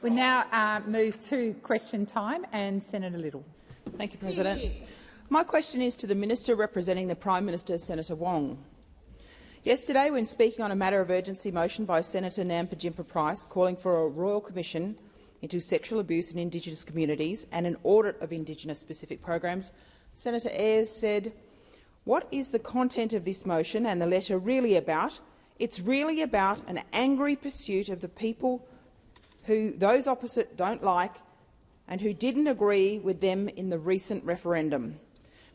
We now move to question time, and Senator Little. Thank you, President. My question is to the Minister representing the Prime Minister, Senator Wong. Yesterday, when speaking on a matter of urgency motion by Senator Nampijinpa Price calling for a Royal Commission into sexual abuse in Indigenous communities and an audit of Indigenous-specific programs, Senator Ayres said, "What is the content of this motion and the letter really about? It's really about an angry pursuit of the people who those opposite don't like and who didn't agree with them in the recent referendum."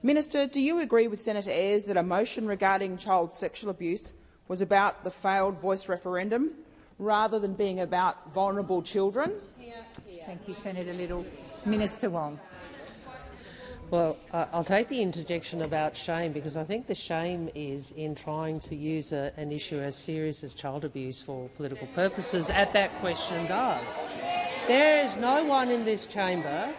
Minister, do you agree with Senator Ayres that a motion regarding child sexual abuse was about the failed Voice referendum rather than being about vulnerable children? Thank you, Senator Little. Minister Wong. Well, I'll take the interjection about shame, because I think the shame is in trying to use an issue as serious as child abuse for political purposes, as that question does. There is no one in this chamber.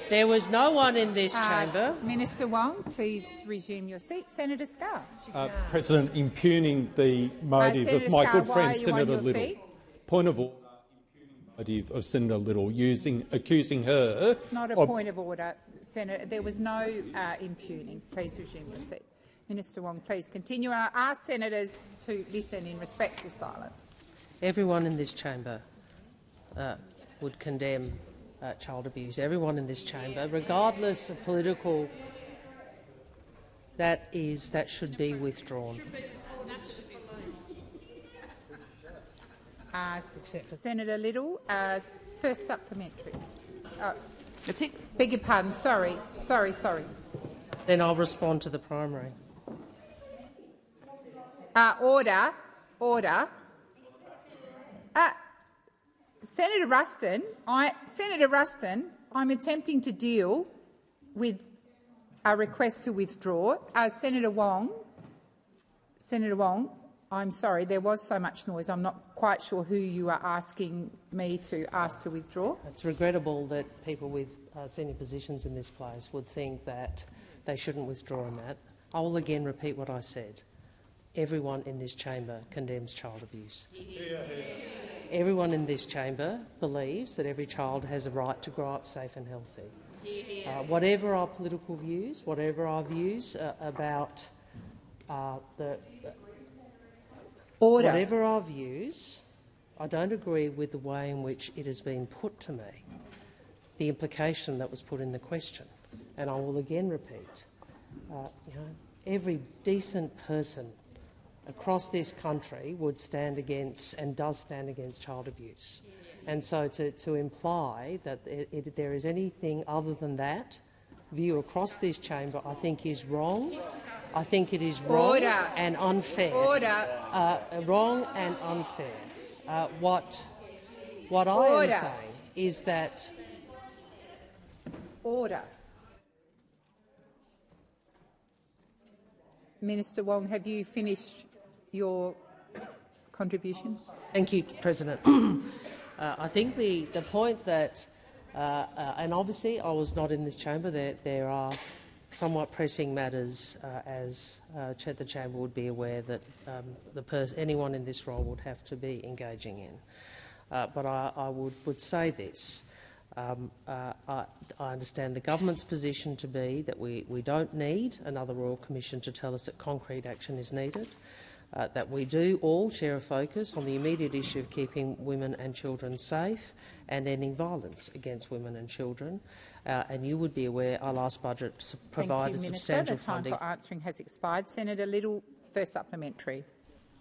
There was no one in this chamber. Minister Wong, please resume your seat. Senator Scarr. President, impugning the motive of my good friend Senator Little. Point of order. Motive of Senator Little accusing her. It's not a point of order, Senator. There was no impugning. Please resume your seat. Minister Wong, please continue. I ask senators to listen in respectful silence. Everyone in this chamber would condemn child abuse. Everyone in this chamber, regardless of political, that should be withdrawn. Senator Little, first supplementary. That's it. Beg your pardon. Sorry. Then I'll respond to the primary. Order. Senator Ruston, I'm attempting to deal with a request to withdraw. Senator Wong, I'm sorry, there was so much noise. I'm not quite sure who you are asking me to ask to withdraw. It's regrettable that people with senior positions in this place would think that they shouldn't withdraw on that. I will again repeat what I said. Everyone in this chamber condemns child abuse. Everyone in this chamber believes that every child has a right to grow up safe and healthy. Whatever our political views, whatever our views about whatever our views, I don't agree with the way in which it has been put to me, the implication that was put in the question. And I will again repeat, every decent person across this country would stand against and does stand against child abuse. Yes. And so to imply that there is anything other than that view across this chamber, I think is wrong. I think it is wrong and unfair. Wrong and unfair. What I am saying is that... Order. Minister Wong, have you finished your contribution? Thank you, President. I think the point that, and obviously I was not in this chamber, there are somewhat pressing matters, as the chamber would be aware that anyone in this role would have to be engaging in. But I would say this. I understand the government's position to be that we don't need another Royal Commission to tell us that concrete action is needed, that we do all share a focus on the immediate issue of keeping women and children safe and ending violence against women and children. And you would be aware our last budget provided substantial funding. The time for answering has expired. Senator Little, first supplementary.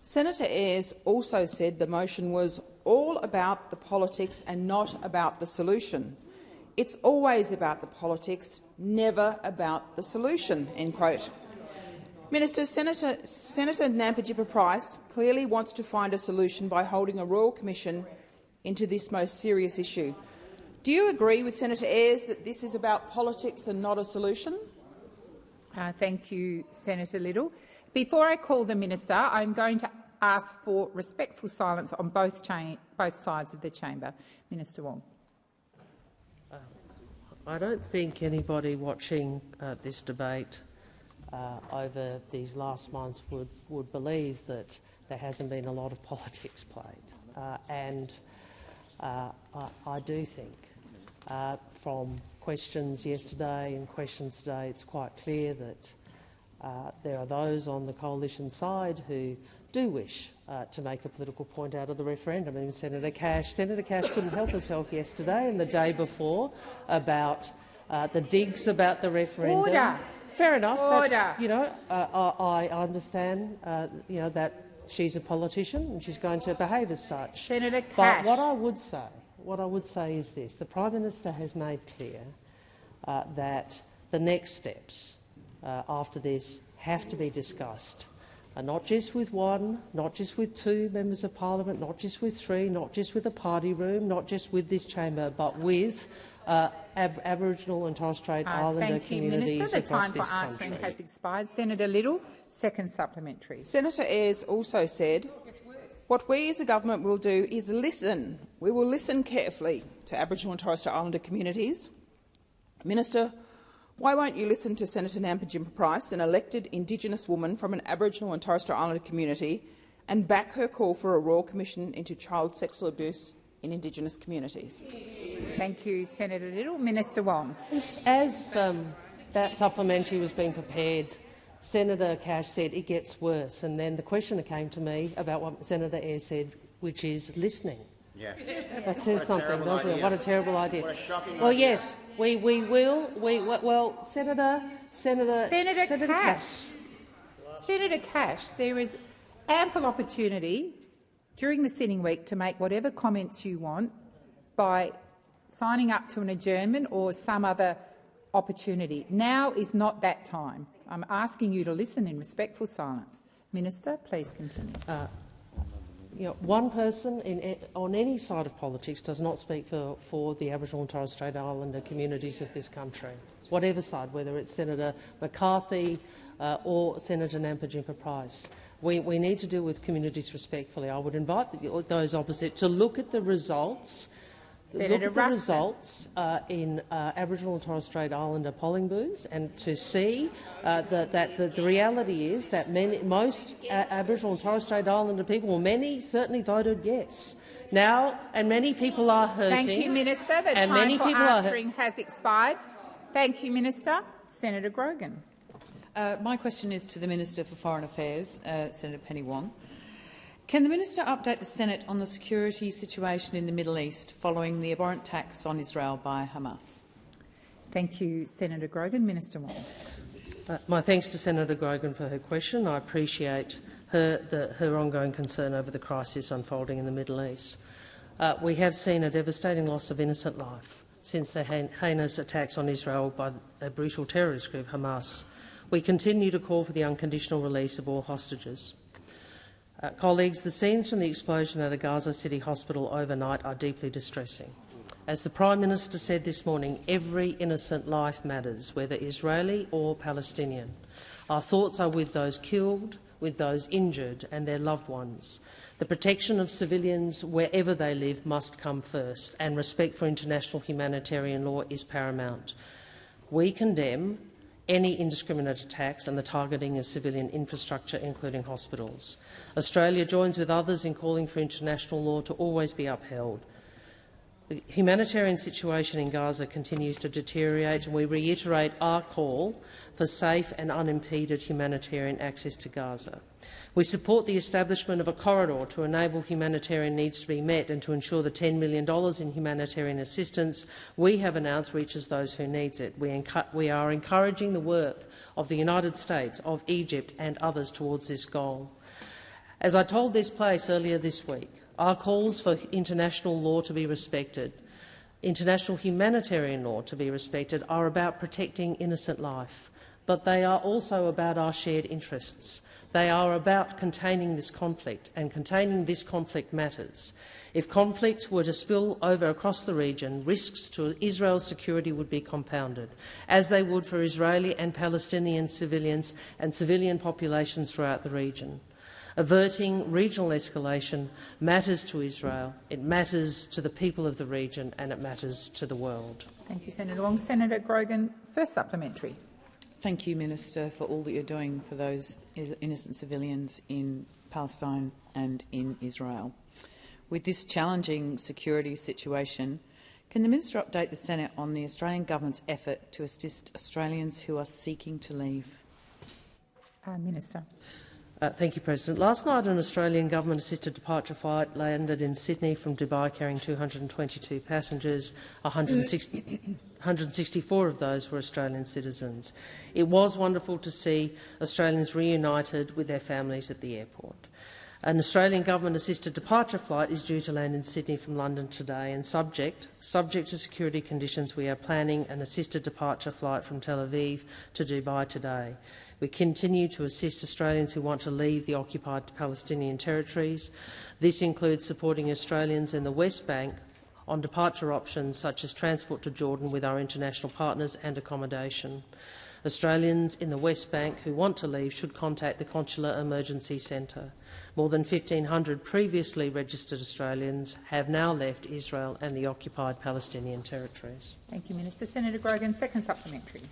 Senator Ayres also said the motion was all about the politics and not about the solution. It's always about the politics, never about the solution, end quote. Minister, Senator Nampijinpa Price clearly wants to find a solution by holding a Royal Commission into this most serious issue. Do you agree with Senator Ayres that this is about politics and not a solution? Thank you, Senator Little. Before I call the minister, I'm going to ask for respectful silence on both sides of the chamber. Minister Wong. I don't think anybody watching this debate over these last months would believe that there hasn't been a lot of politics played. And I do think from questions yesterday and questions today, it's quite clear that there are those on the coalition side who do wish to make a political point out of the referendum. And Senator Cash couldn't help herself yesterday and the day before about the digs about the referendum. Order. Fair enough. Order. I understand that she's a politician and she's going to behave as such. Senator Cash. But what I would say is this: the Prime Minister has made clear that the next steps after this have to be discussed, not just with one, not just with two members of parliament, not just with three, not just with a party room, not just with this chamber, but with Aboriginal and Torres Strait Islander communities across this country. The time for answering has expired. Senator Little, second supplementary. Senator Ayres also said, "What we as a government will do is listen. We will listen carefully to Aboriginal and Torres Strait Islander communities." Minister, why won't you listen to Senator Nampa Price, an elected Indigenous woman from an Aboriginal and Torres Strait Islander community, and back her call for a Royal Commission into child sexual abuse in Indigenous communities? Thank you, Senator Little. Minister Wong. As that supplementary was being prepared, Senator Cash said it gets worse, and then the questioner came to me about what Senator Ayres said, which is listening. Yeah. That says something, doesn't it? What a terrible idea. What a shocking well, idea. yes, we will. Well, Senator Cash. Senator Cash, there is ample opportunity during the sitting week to make whatever comments you want by signing up to an adjournment or some other opportunity. Now is not that time. I'm asking you to listen in respectful silence. Minister, please continue. One person on any side of politics does not speak for the Aboriginal and Torres Strait Islander communities of this country, whatever side, whether it's Senator McCarthy or Senator Nampa Price. We need to deal with communities respectfully. I would invite those opposite to look at the results. Senator results in Aboriginal and Torres Strait Islander polling booths, and to see that the reality is that most Aboriginal and Torres Strait Islander people, many certainly voted yes. Now, and many people are hurting. Thank you, Minister. The time for answering has expired. Thank you, Minister. Senator Grogan. My question is to the Minister for Foreign Affairs, Senator Penny Wong. Can the Minister update the Senate on the security situation in the Middle East following the abhorrent attacks on Israel by Hamas? Thank you, Senator Grogan. Minister Wong. My thanks to Senator Grogan for her question. I appreciate her ongoing concern over the crisis unfolding in the Middle East. We have seen a devastating loss of innocent life since the heinous attacks on Israel by a brutal terrorist group, Hamas. We continue to call for the unconditional release of all hostages. Colleagues, the scenes from the explosion at a Gaza City hospital overnight are deeply distressing. As the Prime Minister said this morning, every innocent life matters, whether Israeli or Palestinian. Our thoughts are with those killed, with those injured and their loved ones. The protection of civilians wherever they live must come first, and respect for international humanitarian law is paramount. We condemn any indiscriminate attacks and the targeting of civilian infrastructure, including hospitals. Australia joins with others in calling for international law to always be upheld. The humanitarian situation in Gaza continues to deteriorate, and we reiterate our call for safe and unimpeded humanitarian access to Gaza. We support the establishment of a corridor to enable humanitarian needs to be met and to ensure the $10 million in humanitarian assistance we have announced reaches those who need it. We are encouraging the work of the United States, of Egypt and others towards this goal. As I told this place earlier this week, our calls for international law to be respected, international humanitarian law to be respected, are about protecting innocent life, but they are also about our shared interests. They are about containing this conflict, and containing this conflict matters. If conflict were to spill over across the region, risks to Israel's security would be compounded, as they would for Israeli and Palestinian civilians and civilian populations throughout the region. Averting regional escalation matters to Israel, it matters to the people of the region, and it matters to the world. Thank you, Senator Wong. Senator Grogan, first supplementary. Thank you, Minister, for all that you're doing for those innocent civilians in Palestine and in Israel. with this challenging security situation, can the Minister update the Senate on the Australian Government's effort to assist Australians who are seeking to leave? Minister. Thank you, President. Last night, an Australian government-assisted departure flight landed in Sydney from Dubai carrying 222 passengers. 164 of those were Australian citizens. It was wonderful to see Australians reunited with their families at the airport. An Australian government-assisted departure flight is due to land in Sydney from London today, and subject to security conditions, we are planning an assisted departure flight from Tel Aviv to Dubai today. We continue to assist Australians who want to leave the occupied Palestinian territories. This includes supporting Australians in the West Bank on departure options such as transport to Jordan with our international partners and accommodation. Australians in the West Bank who want to leave should contact the Consular Emergency Centre. More than 1,500 previously registered Australians have now left Israel and the occupied Palestinian territories. Thank you, Minister. Senator Grogan, second supplementary.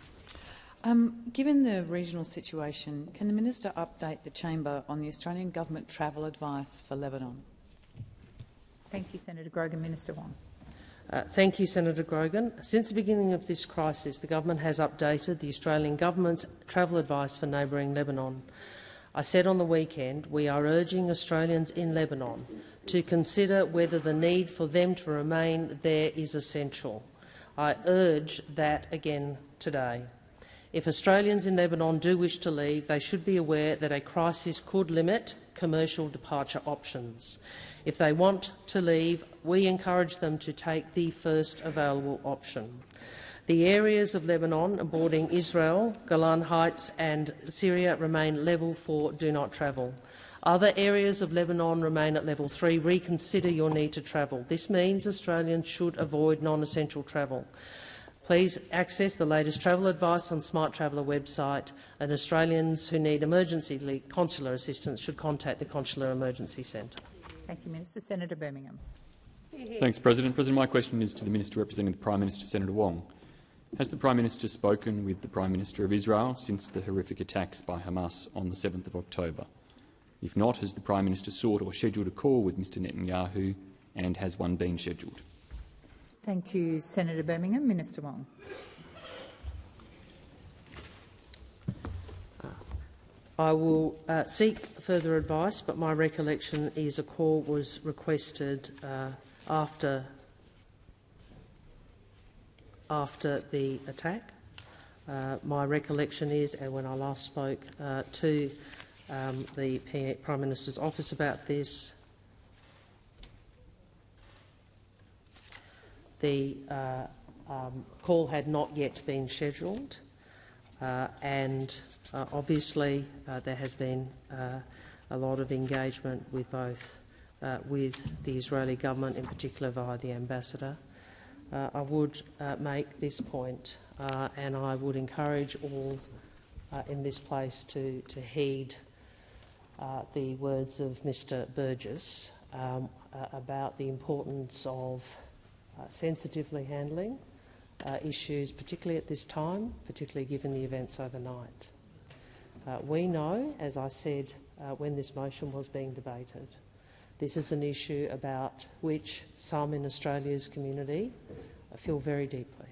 Given the regional situation, can the Minister update the Chamber on the Australian Government travel advice for Lebanon? Thank you, Senator Grogan. Minister Wong. Thank you, Senator Grogan. Since the beginning of this crisis, the government has updated the Australian Government's travel advice for neighbouring Lebanon. I said on the weekend we are urging Australians in Lebanon to consider whether the need for them to remain there is essential. I urge that again today. If Australians in Lebanon do wish to leave, they should be aware that a crisis could limit commercial departure options. If they want to leave, we encourage them to take the first available option. The areas of Lebanon bordering Israel, Golan Heights and Syria remain level 4 do not travel. Other areas of Lebanon remain at level 3. Reconsider your need to travel. This means Australians should avoid non-essential travel. Please access the latest travel advice on Smart Traveller website, and Australians who need emergency consular assistance should contact the Consular Emergency Centre. Thank you, Minister. Senator Birmingham. Thanks, President. President, my question is to the Minister representing the Prime Minister, Senator Wong. Has the Prime Minister spoken with the Prime Minister of Israel since the horrific attacks by Hamas on the 7th of October? If not, has the Prime Minister sought or scheduled a call with Mr Netanyahu, and has one been scheduled? Thank you, Senator Birmingham. Minister Wong. I will seek further advice, but my recollection is a call was requested after the attack. My recollection is, and when I last spoke to the Prime Minister's office about this, the call had not yet been scheduled, and obviously there has been a lot of engagement with both with the Israeli government, in particular via the ambassador. I would make this point, and I would encourage all in this place to heed the words of Mr Burgess about the importance of sensitively handling issues, particularly at this time, particularly given the events overnight. We know, as I said when this motion was being debated, this is an issue about which some in Australia's community feel very deeply.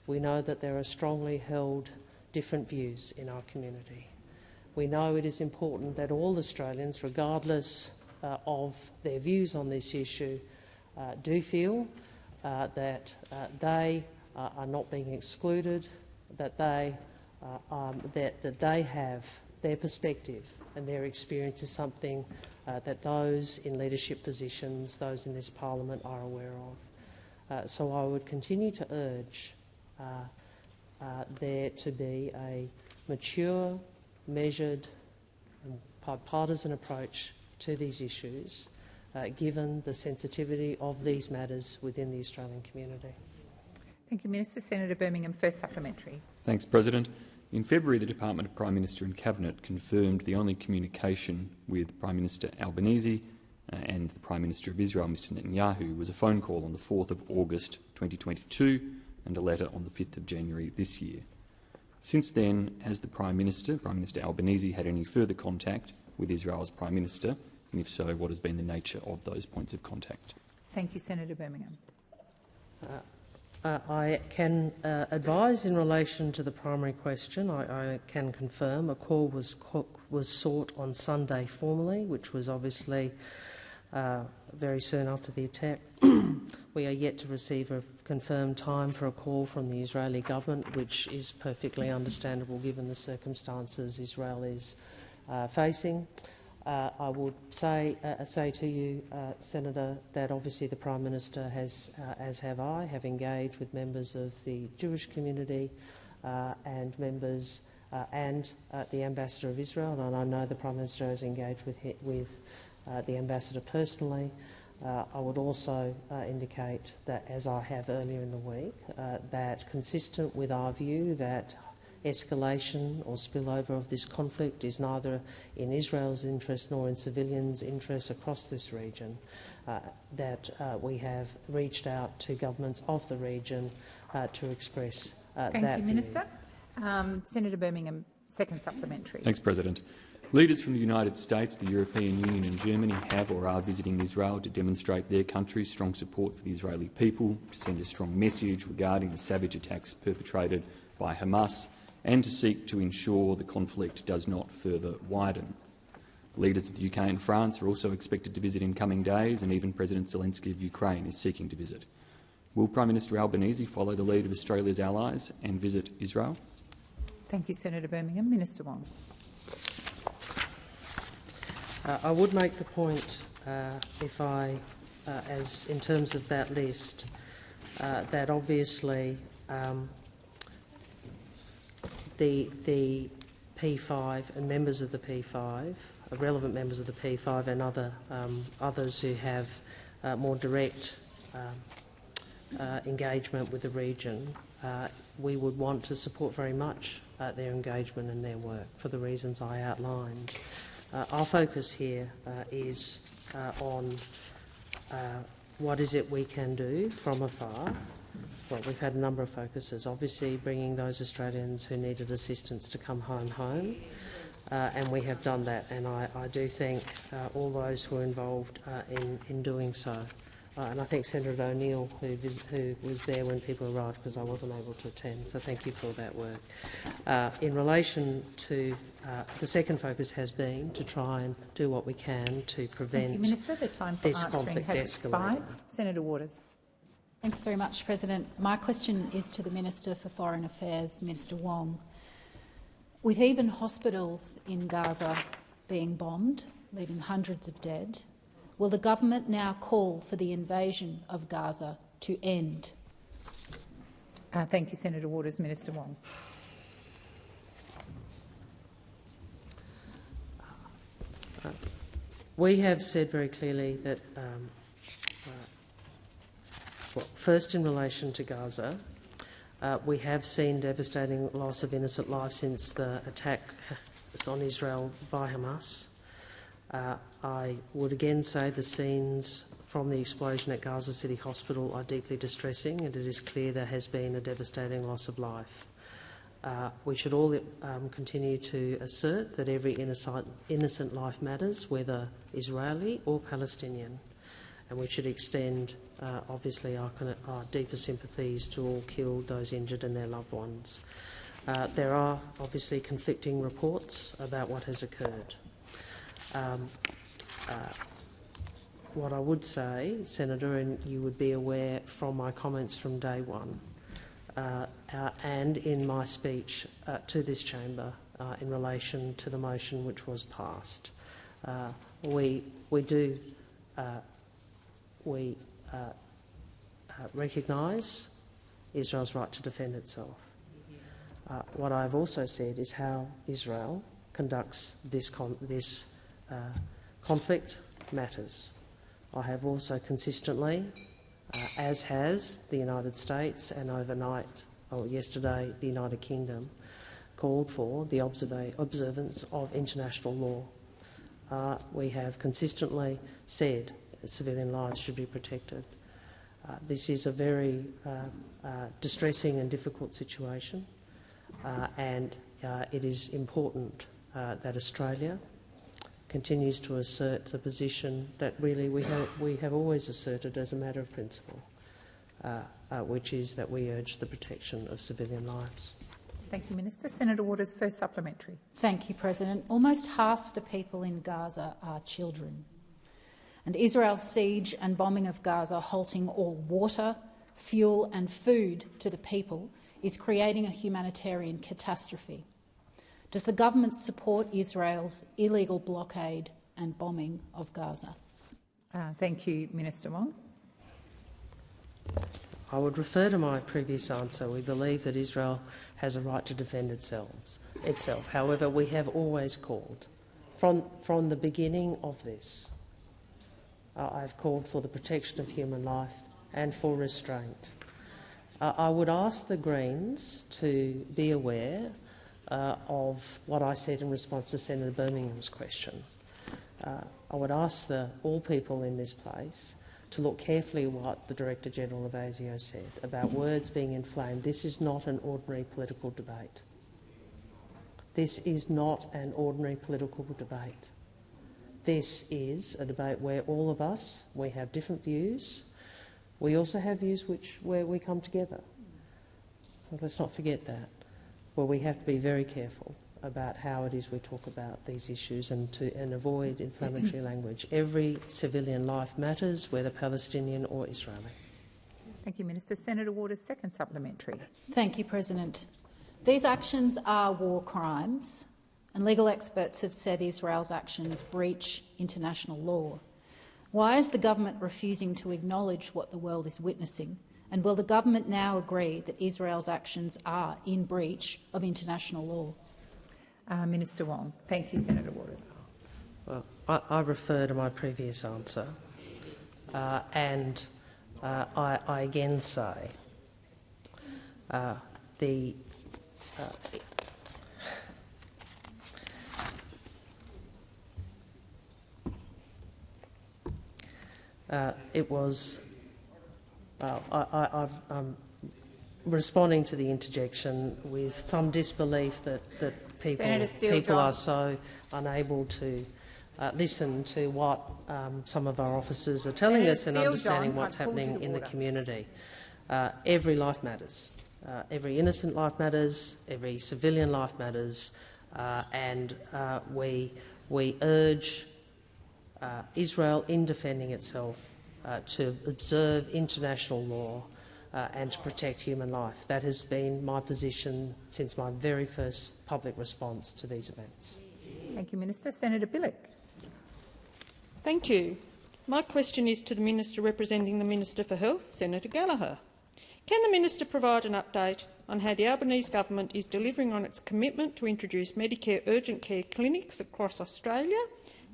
We know that there are strongly held different views in our community. We know it is important that all Australians, regardless of their views on this issue, do feel that they are not being excluded, that they have their perspective and their experience is something that those in leadership positions, those in this parliament, are aware of. So I would continue to urge there to be a mature, measured and bipartisan approach to these issues, given the sensitivity of these matters within the Australian community. Thank you, Minister. Senator Birmingham, first supplementary. Thanks, President. In February, the Department of Prime Minister and Cabinet confirmed the only communication with Prime Minister Albanese and the Prime Minister of Israel, Mr Netanyahu, was a phone call on the 4th of August 2022 and a letter on the 5th of January this year. Since then, has the Prime Minister Albanese, had any further contact with Israel's Prime Minister, And if so, what has been the nature of those points of contact? Thank you, Senator Birmingham. I can advise in relation to the primary question. I can confirm a call was sought on Sunday formally, which was obviously very soon after the attack. We are yet to receive a confirmed time for a call from the Israeli government, which is perfectly understandable given the circumstances Israel is facing. I would say to you, Senator, that obviously the Prime Minister has, as have I, have engaged with members of the Jewish community and members and the Ambassador of Israel, and I know the Prime Minister has engaged with the Ambassador personally. I would also indicate that, as I have earlier in the week, that consistent with our view that escalation or spillover of this conflict is neither in Israel's interest nor in civilians' interests across this region, that we have reached out to governments of the region to express that view. Thank you, Minister. Senator Birmingham, second supplementary. Thanks, President. Leaders from the United States, the European Union and Germany have or are visiting Israel to demonstrate their country's strong support for the Israeli people, to send a strong message regarding the savage attacks perpetrated by Hamas, and to seek to ensure the conflict does not further widen. Leaders of the UK and France are also expected to visit in coming days, and even President Zelensky of Ukraine is seeking to visit. Will Prime Minister Albanese follow the lead of Australia's allies and visit Israel? Thank you, Senator Birmingham. Minister Wong. I would make the point, as in terms of that list, that obviously the P5 and members of the P5, relevant members of the P5 and others who have more direct engagement with the region, we would want to support very much their engagement and their work for the reasons I outlined. Our focus here is on what is it we can do from afar. Well, we've had a number of focuses. Obviously, bringing those Australians who needed assistance to come home, and we have done that. And I do thank all those who were involved in doing so. And I thank Senator O'Neill, who was there when people arrived, because I wasn't able to attend. So thank you for that work. In relation to the second focus has been to try and do what we can to prevent Thank you, Minister. The time for this answering conflict has escalating. expired. Senator Waters. Thanks very much, President. My question is to the Minister for Foreign Affairs, Minister Wong. With even hospitals in Gaza being bombed, leaving hundreds of dead, will the government now call for the invasion of Gaza to end? Thank you, Senator Waters. Minister Wong. We have said very clearly that, first in relation to Gaza, we have seen devastating loss of innocent life since the attack on Israel by Hamas. I would again say the scenes from the explosion at Gaza City Hospital are deeply distressing, and it is clear there has been a devastating loss of life. We should all continue to assert that every innocent life matters, whether Israeli or Palestinian, and we should extend, obviously, our deepest sympathies to all killed, those injured and their loved ones. There are obviously conflicting reports about what has occurred. What I would say, Senator, and you would be aware from my comments from day one, and in my speech to this chamber in relation to the motion which was passed, we recognise Israel's right to defend itself. What I've also said is how Israel conducts this conflict matters. I have also consistently, as has the United States and overnight, or yesterday, the United Kingdom, called for the observance of international law. We have consistently said that civilian lives should be protected. This is a very distressing and difficult situation, and it is important that Australia continues to assert the position that really we have always asserted as a matter of principle, which is that we urge the protection of civilian lives. Thank you, Minister. Senator Waters, first supplementary. Thank you, President. Almost half the people in Gaza are children. And Israel's siege and bombing of Gaza, halting all water, fuel and food to the people, is creating a humanitarian catastrophe. Does the government support Israel's illegal blockade and bombing of Gaza? Thank you, Minister Wong. I would refer to my previous answer. We believe that Israel has a right to defend itself. However, we have always called, from the beginning of this, I've called for the protection of human life and for restraint. I would ask the Greens to be aware of what I said in response to Senator Birmingham's question. I would ask all people in this place to look carefully at what the Director-General of ASIO said about words being inflamed. This is not an ordinary political debate. This is not an ordinary political debate. This is a debate where all of us, we have different views. We also have views where we come together. So let's not forget that. Well, we have to be very careful about how it is we talk about these issues and avoid inflammatory language. Every civilian life matters, whether Palestinian or Israeli. Thank you, Minister. Senator Waters, second supplementary. Thank you, President. These actions are war crimes, and legal experts have said Israel's actions breach international law. Why is the government refusing to acknowledge what the world is witnessing? And will the government now agree that Israel's actions are in breach of international law? Minister Wong. Thank you, Senator Waters. Well, I refer to my previous answer, and I again say it was. I'm responding to the interjection with some disbelief that people are so unable to listen to what some of our officers are telling us and understanding what's happening in the community. Every life matters. Every innocent life matters. Every civilian life matters. And we urge Israel, in defending itself, to observe international law and to protect human life. That has been my position since my very first public response to these events. Thank you, Minister. Senator Bilyk. Thank you. My question is to the Minister representing the Minister for Health, Senator Gallagher. Can the Minister provide an update on how the Albanese government is delivering on its commitment to introduce Medicare urgent care clinics across Australia?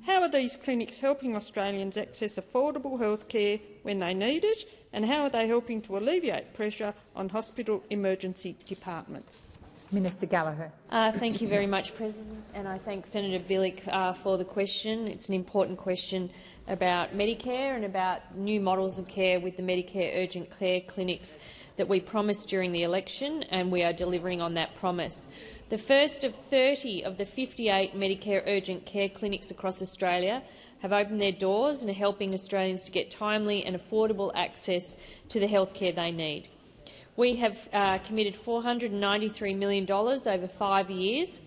How are these clinics helping Australians access affordable health care when they need it, and how are they helping to alleviate pressure on hospital emergency departments? Minister Gallagher. Thank you very much, President, and I thank Senator Bilyk for the question. It's an important question about Medicare and about new models of care with the Medicare urgent care clinics that we promised during the election, and we are delivering on that promise. The first of 30 of the 58 Medicare urgent care clinics across Australia have opened their doors and are helping Australians to get timely and affordable access to the health care they need. We have committed $493 million over 5 years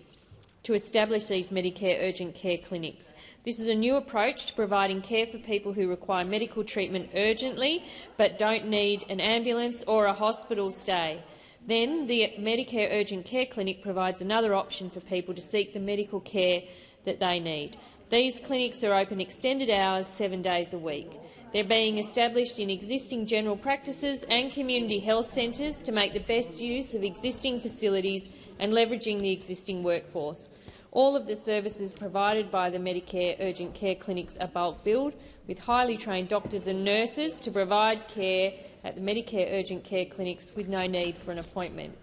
to establish these Medicare urgent care clinics. This is a new approach to providing care for people who require medical treatment urgently but don't need an ambulance or a hospital stay. Then the Medicare urgent care clinic provides another option for people to seek the medical care that they need. These clinics are open extended hours 7 days a week. They're being established in existing general practices and community health centres to make the best use of existing facilities and leveraging the existing workforce. All of the services provided by the Medicare urgent care clinics are bulk billed, with highly trained doctors and nurses to provide care at the Medicare urgent care clinics with no need for an appointment.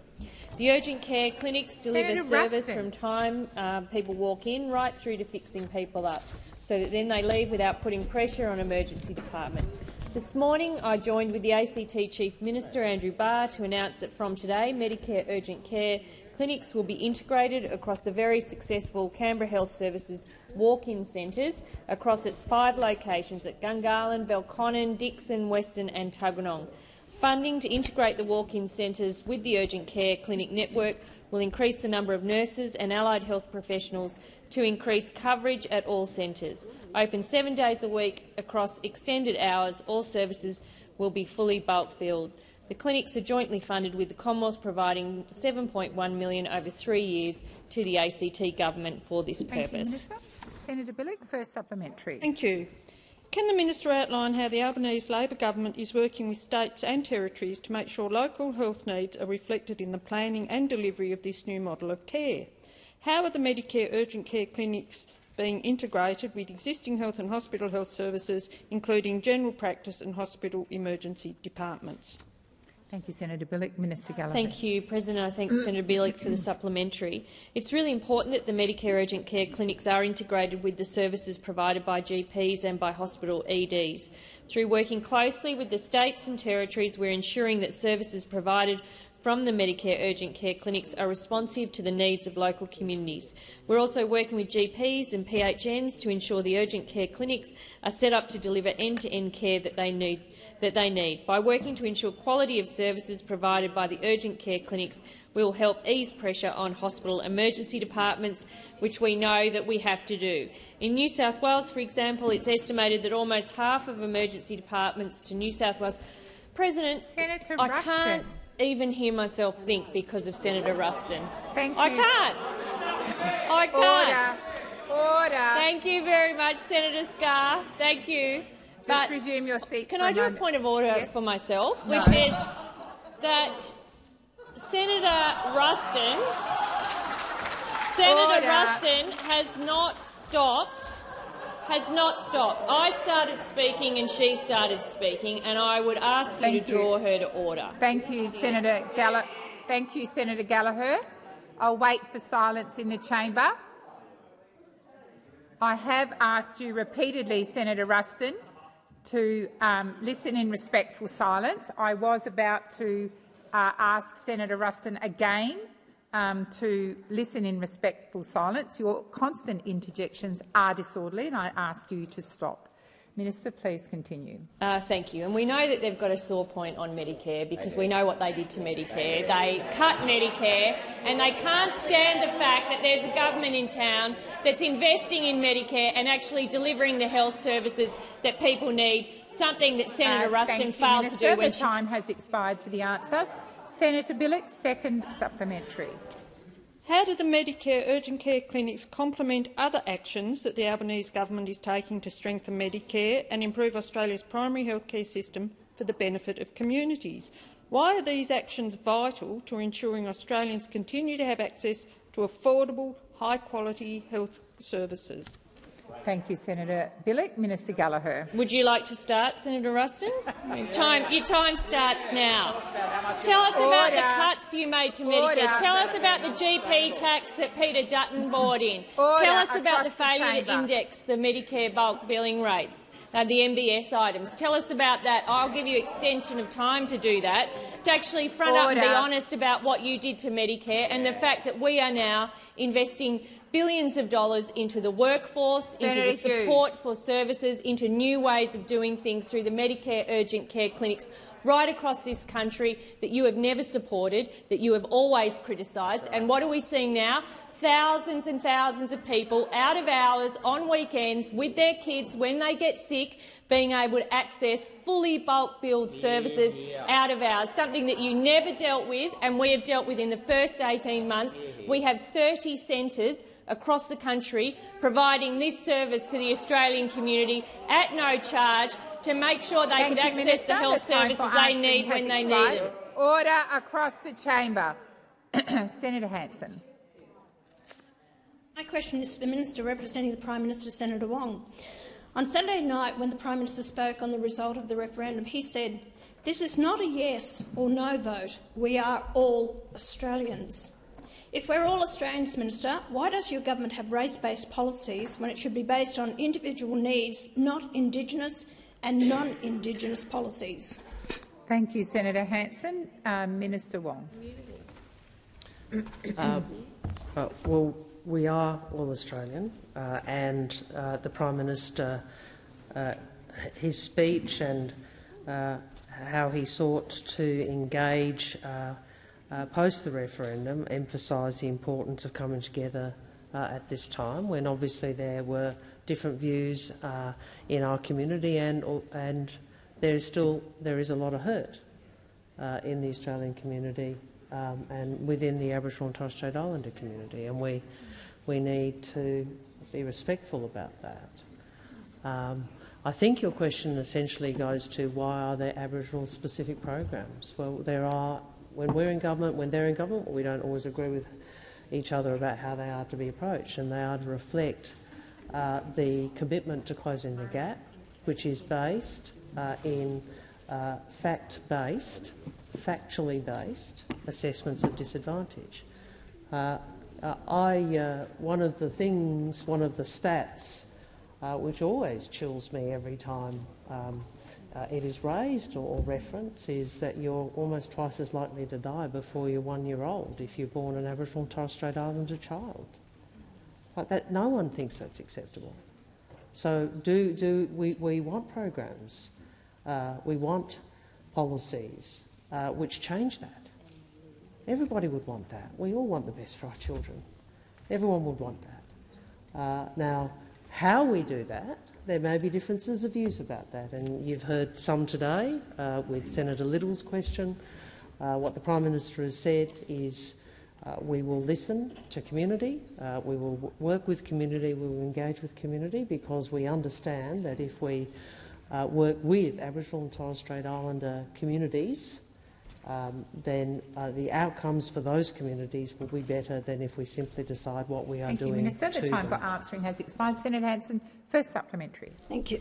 The urgent care clinics deliver service from time people walk in right through to fixing people up, so that then they leave without putting pressure on emergency department. This morning I joined with the ACT Chief Minister Andrew Barr to announce that from today Medicare urgent care clinics will be integrated across the very successful Canberra Health Services walk-in centres across its 5 locations at Gungahlin, Belconnen, Dixon, Western and Tuggeranong. Funding to integrate the walk-in centres with the urgent care clinic network will increase the number of nurses and allied health professionals to increase coverage at all centres. Open 7 days a week across extended hours, all services will be fully bulk billed. The clinics are jointly funded, with the Commonwealth providing $7.1 million over 3 years to the ACT government for this purpose. Thank you, Minister. Senator Bilyk, first supplementary. Thank you. Can the minister outline how the Albanese Labor government is working with states and territories to make sure local health needs are reflected in the planning and delivery of this new model of care? How are the Medicare urgent care clinics being integrated with existing health and hospital health services, including general practice and hospital emergency departments? Thank you, Senator Bilyk. Minister Gallagher. Thank you, President. I thank Senator Bilyk for the supplementary. It's really important that the Medicare urgent care clinics are integrated with the services provided by GPs and by hospital EDs. Through working closely with the states and territories, we're ensuring that services provided from the Medicare urgent care clinics are responsive to the needs of local communities. We're also working with GPs and PHNs to ensure the urgent care clinics are set up to deliver end-to-end care that they need. By working to ensure quality of services provided by the urgent care clinics, we will help ease pressure on hospital emergency departments, which we know that we have to do. In New South Wales, for example, it's estimated that almost half of emergency departments to New South Wales— President, Senator I Ruston. can't even hear myself think because of Senator Ruston. Thank you. I can't. I can't. Order. Thank you very much, Senator Scarr. Thank you. Just resume your seat. Can I do a point of order for myself, which is that Senator Ruston has not stopped. I started speaking and she started speaking, and I would ask you to draw her to order. Thank you, Senator Gallagher. I'll wait for silence in the chamber. I have asked you repeatedly, Senator Ruston, to listen in respectful silence. I was about to ask Senator Ruston again to listen in respectful silence. Your constant interjections are disorderly, and I ask you to stop. Minister, please continue. Thank you. And we know that they've got a sore point on Medicare because we know what they did to Medicare. They cut Medicare, and they can't stand the fact that there's a government in town that's investing in Medicare and actually delivering the health services that people need, something that Senator Ruston failed to do when the time has expired for the answers. Senator Bilyk, second supplementary. How do the Medicare urgent care clinics complement other actions that the Albanese government is taking to strengthen Medicare and improve Australia's primary health care system for the benefit of communities? Why are these actions vital to ensuring Australians continue to have access to affordable, high-quality health services? Thank you, Senator Bilyk. Minister Gallagher. Would you like to start, Senator Ruston? Your time starts now. Tell us about the cuts you made to Medicare. Tell us about the GP tax that Peter Dutton brought in. Tell us about the failure to index the Medicare bulk billing rates, the MBS items. Tell us about that. I'll give you extension of time to do that, to actually front up and be honest about what you did to Medicare and the fact that we are now investing billions of dollars into the workforce, into the support for services, into new ways of doing things through the Medicare urgent care clinics right across this country that you have never supported, that you have always criticised. And what are we seeing now? Thousands and thousands of people out of hours on weekends with their kids when they get sick, being able to access fully bulk billed services out of hours, something that you never dealt with and we have dealt with in the first 18 months. We have 30 centres across the country providing this service to the Australian community at no charge to make sure they could access the health services they need when they need them. Order across the chamber. Senator Hanson. My question is to the Minister representing the Prime Minister, Senator Wong. On Saturday night, when the Prime Minister spoke on the result of the referendum, he said, "This is not a yes or no vote. We are all Australians." If we're all Australians, Minister, why does your government have race-based policies when it should be based on individual needs, not Indigenous and non-Indigenous policies? Thank you, Senator Hanson. Minister Wong. Well, we are all Australian, and the Prime Minister, his speech and how he sought to engage post the referendum emphasised the importance of coming together at this time, when obviously there were different views in our community, and there is a lot of hurt in the Australian community and within the Aboriginal and Torres Strait Islander community, and we need to be respectful about that. I think your question essentially goes to why are there Aboriginal-specific programs? Well, there are. When we're in government, when they're in government, we don't always agree with each other about how they are to be approached, and they are to reflect the commitment to closing the gap, which is based in fact-based, factually based assessments of disadvantage. One of the stats which always chills me every time it is raised or referenced is that you're almost twice as likely to die before you're 1 year old if you're born an Aboriginal and Torres Strait Islander child. Like that, no one thinks that's acceptable. So we want programs, we want policies which change that. Everybody would want that. We all want the best for our children. Everyone would want that. Now, how we do that, there may be differences of views about that, and you've heard some today with Senator Little's question. What the Prime Minister has said is we will listen to community, we will work with community, we will engage with community, because we understand that if we work with Aboriginal and Torres Strait Islander communities, then the outcomes for those communities will be better than if we simply decide what we are doing. Thank you, Minister. The time for answering has expired. Senator Hanson, first supplementary. Thank you.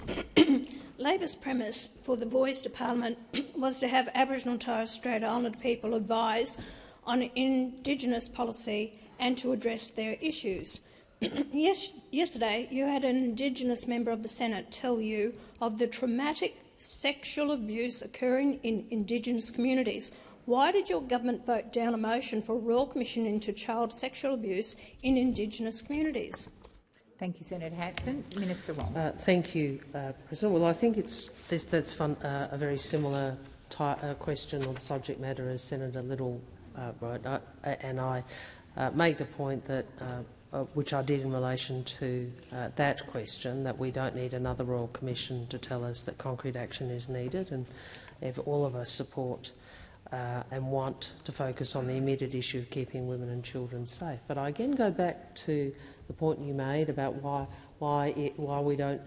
Labor's premise for the voice to Parliament was to have Aboriginal and Torres Strait Islander people advise on Indigenous policy and to address their issues. Yesterday, you had an Indigenous member of the Senate tell you of the traumatic sexual abuse occurring in Indigenous communities. Why did your government vote down a motion for a Royal Commission into child sexual abuse in Indigenous communities? Thank you, Senator Hanson. Minister Wong. Thank you, President. Well, I think that's a very similar question on the subject matter as Senator Little wrote, and I make the point that which I did in relation to that question, that we don't need another Royal Commission to tell us that concrete action is needed, and if all of us support and want to focus on the immediate issue of keeping women and children safe. But I again go back to the point you made about why we don't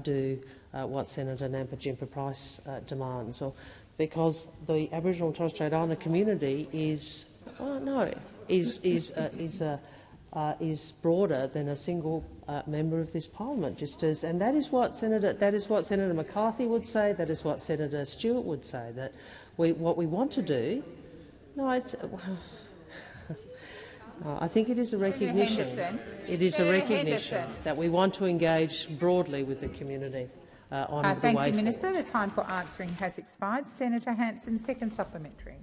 do what Senator Nampa-Jimpa-Price demands, or because the Aboriginal and Torres Strait Islander community is broader than a single member of this parliament, and that is what Senator McCarthy would say. That is what Senator Stewart would say. That what we want to do. No, I think it is a recognition. It is a recognition that we want to engage broadly with the community on the way forward. Thank you, Minister. The time for answering has expired. Senator Hanson, second supplementary.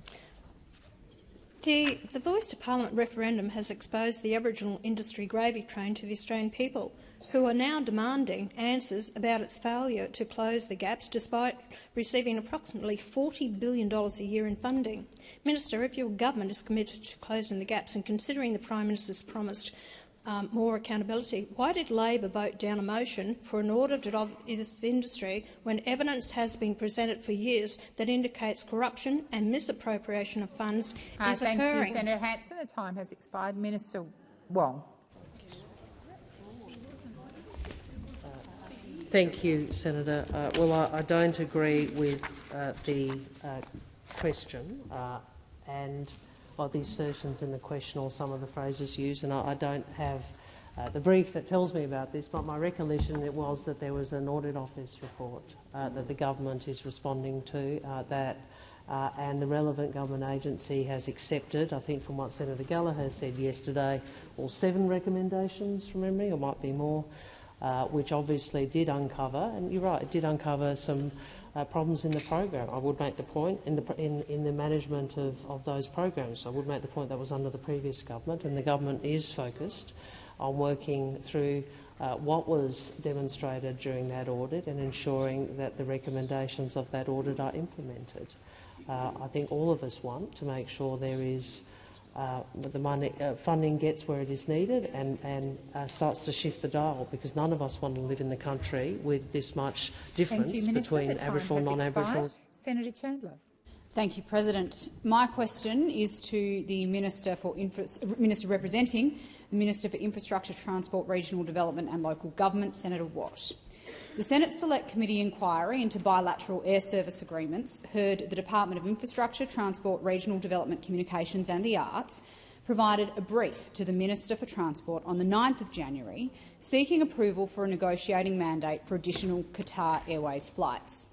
The Voice to Parliament referendum has exposed the Aboriginal industry gravy train to the Australian people, who are now demanding answers about its failure to close the gaps despite receiving approximately $40 billion a year in funding. Minister, if your government is committed to closing the gaps and considering the Prime Minister's promised more accountability, why did Labor vote down a motion for an audit of this industry when evidence has been presented for years that indicates corruption and misappropriation of funds is occurring? Thank you, Senator Hanson. The time has expired. Minister Wong. Thank you, Senator. Well, I don't agree with the question and the assertions in the question or some of the phrases used, and I don't have the brief that tells me about this, but my recollection it was that there was an audit office report that the government is responding to, and the relevant government agency has accepted, I think from what Senator Gallagher said yesterday, all 7 recommendations from memory, or might be more, which obviously did uncover, and you're right, it did uncover some problems in the program. I would make the point in the management of those programs. I would make the point that was under the previous government, and the government is focused on working through what was demonstrated during that audit and ensuring that the recommendations of that audit are implemented. I think all of us want to make sure there is the money, funding gets where it is needed and starts to shift the dial, because none of us want to live in the country with this much difference between Aboriginal and non-Aboriginal. Senator Chandler. Thank you, President. My question is to the Minister representing the Minister for Infrastructure, Transport, Regional Development and Local Government, Senator Watt. The Senate Select Committee inquiry into bilateral air service agreements heard the Department of Infrastructure, Transport, Regional Development, Communications and the Arts provided a brief to the Minister for Transport on the 9th of January seeking approval for a negotiating mandate for additional Qatar Airways flights.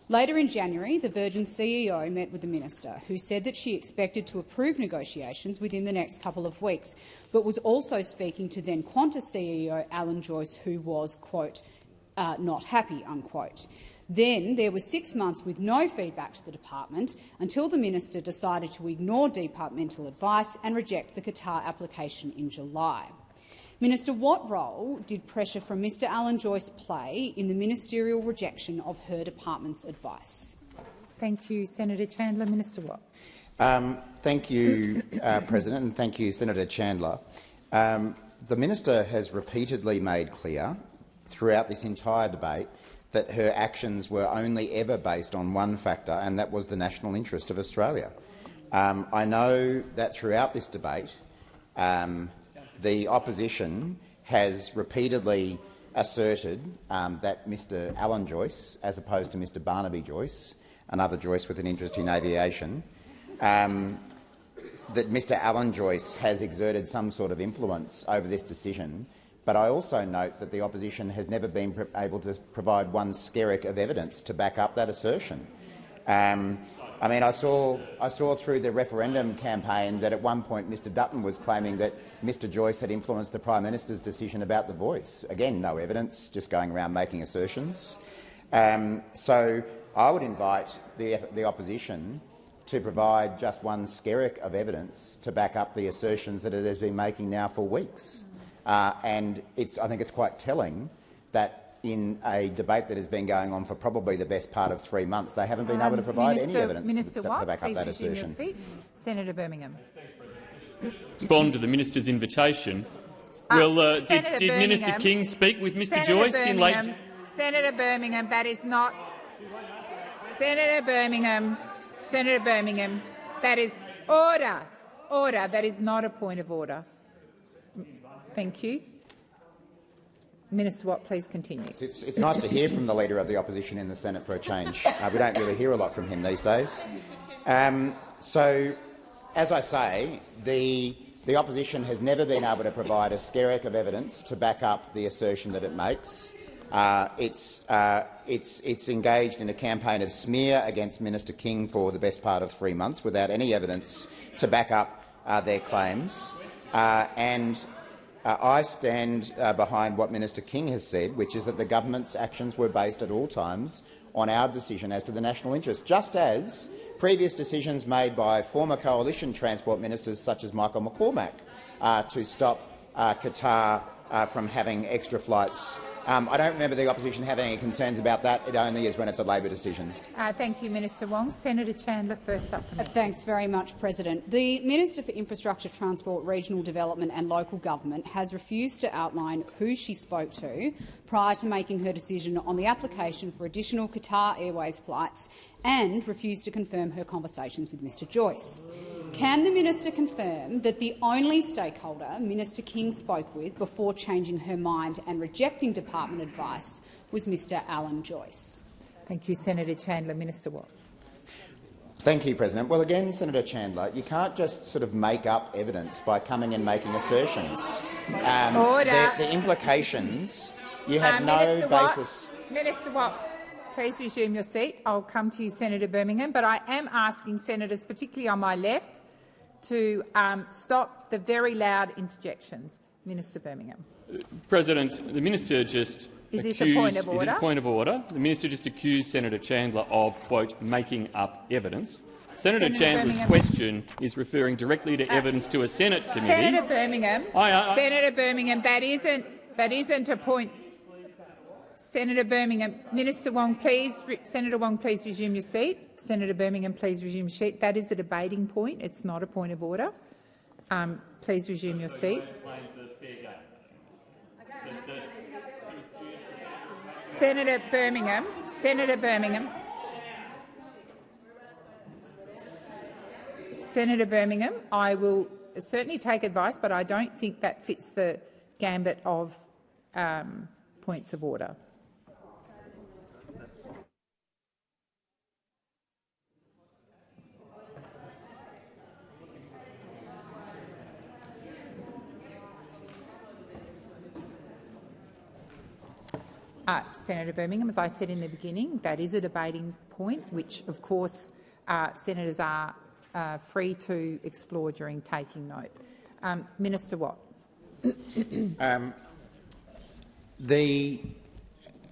Later in January, the Virgin CEO met with the Minister, who said that she expected to approve negotiations within the next couple of weeks, but was also speaking to then Qantas CEO Alan Joyce, who was, quote, not happy, unquote. Then there was 6 months with no feedback to the department until the minister decided to ignore departmental advice and reject the Qatar application in July. Minister, what role did pressure from Mr Alan Joyce play in the ministerial rejection of her department's advice? Thank you, Senator Chandler. Minister Watt. Thank you, President, and thank you, Senator Chandler. The minister has repeatedly made clear throughout this entire debate that her actions were only ever based on one factor, and that was the national interest of Australia. I know that throughout this debate the opposition has repeatedly asserted that Mr Alan Joyce, as opposed to Mr Barnaby Joyce, another Joyce with an interest in aviation, that Mr Alan Joyce has exerted some sort of influence over this decision. But I also note that the opposition has never been able to provide one skerrick of evidence to back up that assertion. I mean, I saw through the referendum campaign that at one point Mr Dutton was claiming that Mr Joyce had influenced the Prime Minister's decision about the voice. Again, no evidence, just going around making assertions. So I would invite the opposition to provide just one skerrick of evidence to back up the assertions that it has been making now for weeks. And I think it's quite telling that in a debate that has been going on for probably the best part of 3 months, they haven't been able to provide any evidence to back up that assertion. Senator Birmingham. Respond to the minister's invitation. Did Minister King speak with Mr Joyce in late? Senator Birmingham, that is not. Senator Birmingham, that is order. Order. That is not a point of order. Thank you. Minister Watt, please continue. It's nice to hear from the Leader of the Opposition in the Senate for a change. We don't really hear a lot from him these days. So, as I say, the opposition has never been able to provide a skerrick of evidence to back up the assertion that it makes. It's engaged in a campaign of smear against Minister King for the best part of 3 months without any evidence to back up their claims. I stand behind what Minister King has said, which is that the government's actions were based at all times on our decision as to the national interest, just as previous decisions made by former coalition transport ministers such as Michael McCormack to stop Qatar from having extra flights. I don't remember the opposition having any concerns about that. It only is when it's a Labor decision. Thank you, Minister Wong. Senator Chandler, first supplement. Thanks very much, President. The Minister for Infrastructure, Transport, Regional Development and Local Government has refused to outline who she spoke to prior to making her decision on the application for additional Qatar Airways flights and refused to confirm her conversations with Mr Joyce. Can the minister confirm that the only stakeholder Minister King spoke with before changing her mind and rejecting department advice was Mr Alan Joyce? Thank you, Senator Chandler. Minister Watt. Thank you, President. Well, again, Senator Chandler, you can't just sort of make up evidence by coming and making assertions. Order. The implications, you have no Minister basis. Watt, Minister Watt, please resume your seat. I'll come to you, Senator Birmingham, but I am asking senators, particularly on my left, to stop the very loud interjections. Minister Birmingham. President, the minister just Is this a point of order? It is a point of order. The minister just accused Senator Chandler of, quote, making up evidence. Senator Chandler's question is referring directly to evidence to a Senate committee. Senator Birmingham, Senator Birmingham, that isn't a point. Senator Birmingham, Minister Wong, please. Senator Wong, please resume your seat. Senator Birmingham, please resume your seat. That is a debating point. It's not a point of order. Please resume your seat. Senator Birmingham, Senator Birmingham. Senator Birmingham, I will certainly take advice, but I don't think that fits the gambit of points of order. Senator Birmingham, as I said in the beginning, that is a debating point, which, of course, senators are free to explore during taking note. Minister Watt.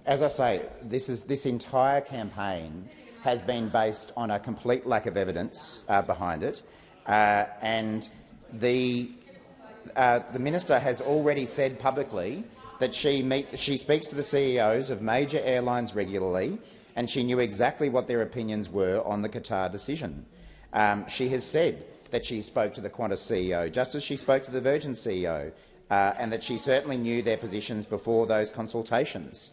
As I say, this entire campaign has been based on a complete lack of evidence behind it, and the minister has already said publicly that she speaks to the CEOs of major airlines regularly, and she knew exactly what their opinions were on the Qatar decision. She has said that she spoke to the Qantas CEO, just as she spoke to the Virgin CEO, and that she certainly knew their positions before those consultations.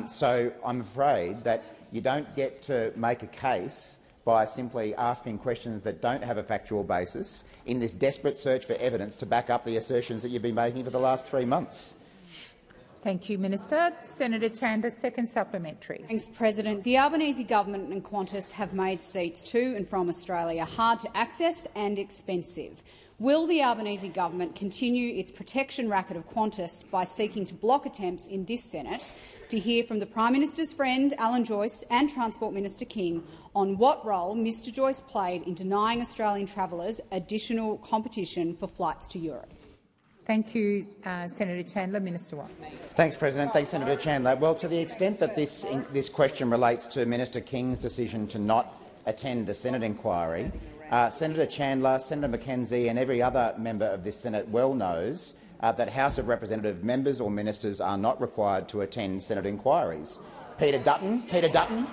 So I'm afraid that you don't get to make a case by simply asking questions that don't have a factual basis in this desperate search for evidence to back up the assertions that you've been making for the last 3 months. Thank you, Minister. Senator Chandler, second supplementary. Thanks, President. The Albanese government and Qantas have made seats to and from Australia hard to access and expensive. Will the Albanese government continue its protection racket of Qantas by seeking to block attempts in this Senate to hear from the Prime Minister's friend Alan Joyce and Transport Minister King on what role Mr Joyce played in denying Australian travellers additional competition for flights to Europe? Thank you, Senator Chandler. Minister Watt. Thanks, President. Thanks, Senator Chandler. Well, to the extent that this question relates to Minister King's decision to not attend the Senate inquiry, Senator Chandler, Senator McKenzie and every other member of this Senate well knows that House of Representative members or ministers are not required to attend Senate inquiries. Peter Dutton attend a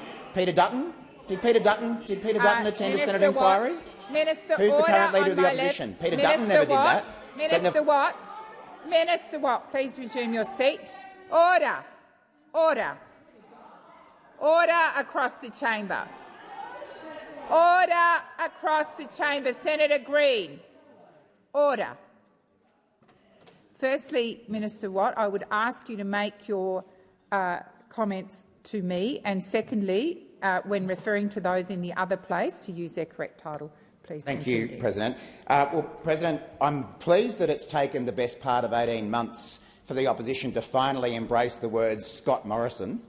Senate inquiry? Minister, who's the current leader of the opposition? Peter Dutton never did that. Minister Watt, please resume your seat. Order. Order. Order across the chamber. Order across the chamber. Senator Green. Order. Firstly, Minister Watt, I would ask you to make your comments to me, and secondly, when referring to those in the other place, to use their correct title. Please Thank continue. you, President. Well, President, I'm pleased that it's taken the best part of 18 months for the opposition to finally embrace the words Scott Morrison,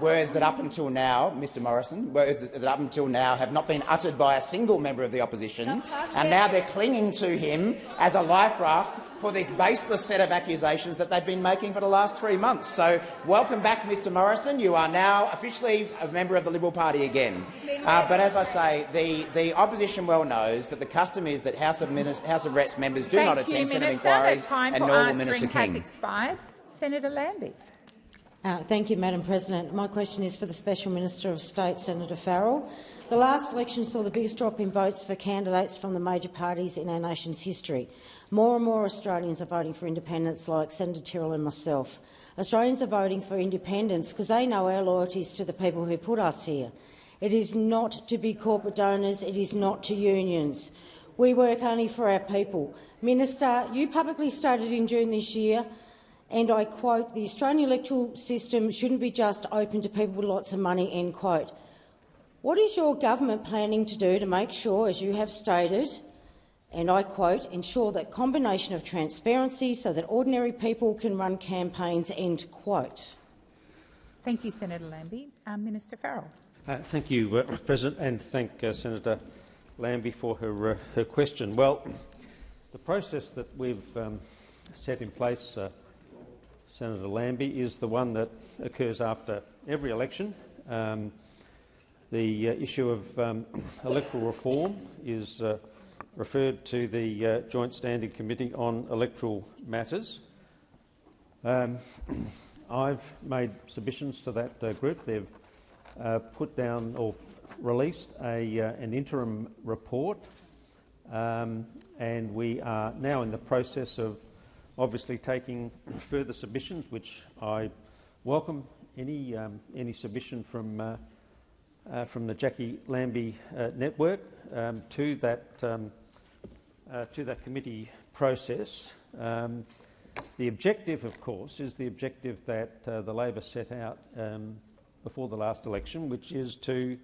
words that up until now, Mr Morrison, words that up until now have not been uttered by a single member of the opposition, and now they're clinging to him as a life raft for this baseless set of accusations that they've been making for the last 3 months. So welcome back, Mr Morrison. You are now officially a member of the Liberal Party again. But as I say, the opposition well knows that the custom is that House of Reps members do not attend Senate inquiries, and nor will Minister King. Has expired. Senator Lambie. Thank you, Madam President. My question is for the Special Minister of State, Senator Farrell. The last election saw the biggest drop in votes for candidates from the major parties in our nation's history. More and more Australians are voting for independents like Senator Tyrrell and myself. Australians are voting for independence because they know our loyalties to the people who put us here. It is not to big corporate donors, it is not to unions. We work only for our people. Minister, you publicly stated in June this year, and I quote, "The Australian electoral system shouldn't be just open to people with lots of money," end quote. What is your government planning to do to make sure, as you have stated, and I quote, "ensure that combination of transparency so that ordinary people can run campaigns," end quote? Thank you, Senator Lambie. Minister Farrell. Thank you, President, and thank Senator Lambie for her question. Well, the process that we've set in place Senator Lambie, is the one that occurs after every election. The issue of electoral reform is referred to the Joint Standing Committee on Electoral Matters. I've made submissions to that group. They've put down or released an interim report, and we are now in the process of obviously taking further submissions, which I welcome any submission from the Jackie Lambie network to that committee process. The objective, of course, is the objective that the Labor set out before the last election, which is to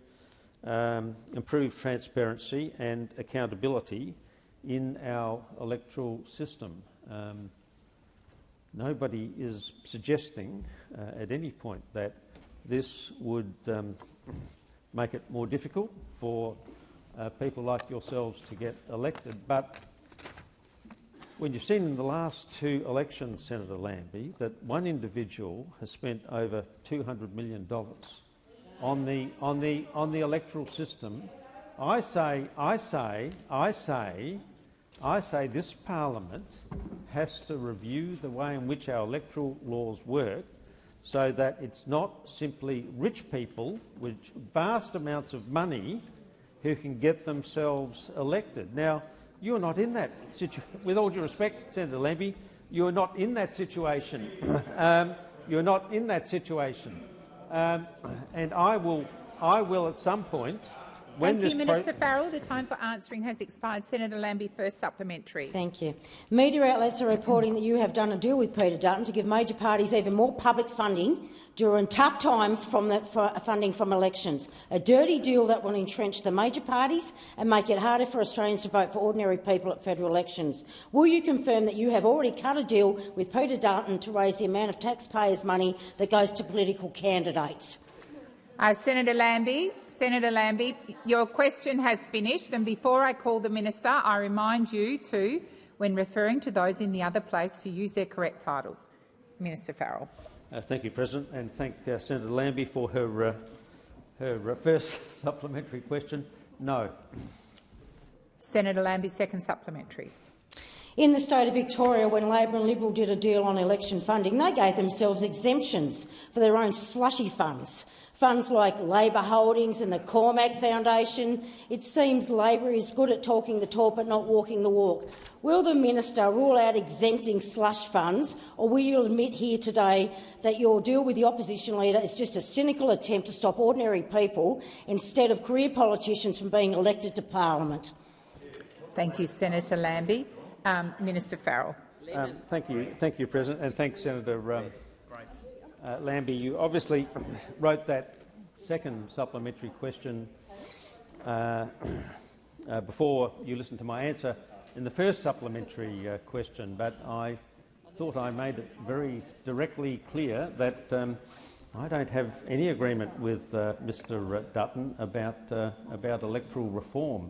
improve transparency and accountability in our electoral system. Nobody is suggesting at any point that this would make it more difficult for people like yourselves to get elected. But when you've seen in the last two elections, Senator Lambie, that one individual has spent over $200 million on the electoral system, I say this Parliament has to review the way in which our electoral laws work, so that it's not simply rich people with vast amounts of money who can get themselves elected. Now, you're not in that situation. With all due respect, Senator Lambie, you're not in that situation. You're not in that situation. And I will at some point, when Thank you, Minister Farrell. The time for answering has expired. Senator Lambie, first supplementary. Thank you. Media outlets are reporting that you have done a deal with Peter Dutton to give major parties even more public funding during tough times from funding from elections. A dirty deal that will entrench the major parties and make it harder for Australians to vote for ordinary people at federal elections. Will you confirm that you have already cut a deal with Peter Dutton to raise the amount of taxpayers' money that goes to political candidates? Senator Lambie, your question has finished, and before I call the minister, I remind you to, when referring to those in the other place, to use their correct titles. Minister Farrell. Thank you, President, and thank Senator Lambie for her first supplementary question. No. Senator Lambie, second supplementary. In the state of Victoria, when Labor and Liberal did a deal on election funding, they gave themselves exemptions for their own slushy funds. Funds like Labor Holdings and the Cormac Foundation. It seems Labor is good at talking the talk but not walking the walk. Will the minister rule out exempting slush funds, or will you admit here today that your deal with the opposition leader is just a cynical attempt to stop ordinary people instead of career politicians from being elected to parliament? Thank you, Senator Lambie. Minister Farrell. Thank you, President, and thanks, Senator Lambie. You obviously wrote that second supplementary question before you listened to my answer in the first supplementary question, but I thought I made it very directly clear that I don't have any agreement with Mr Dutton about electoral reform.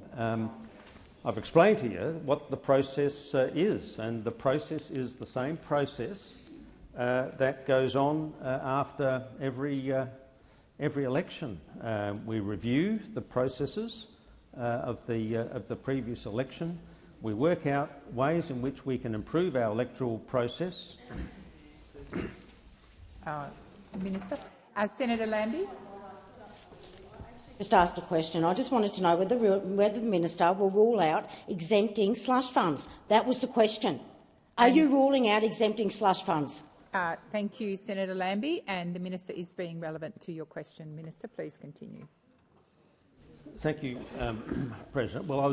I've explained to you what the process is, and the process is the same process that goes on after every election. We review the processes of the previous election. We work out ways in which we can improve our electoral process. Minister. Senator Lambie. Just asked a question. I just wanted to know whether the minister will rule out exempting slush funds. That was the question. Are you ruling out exempting slush funds? Thank you, Senator Lambie, and the minister is being relevant to your question. Minister, please continue. Thank you, President. Well, I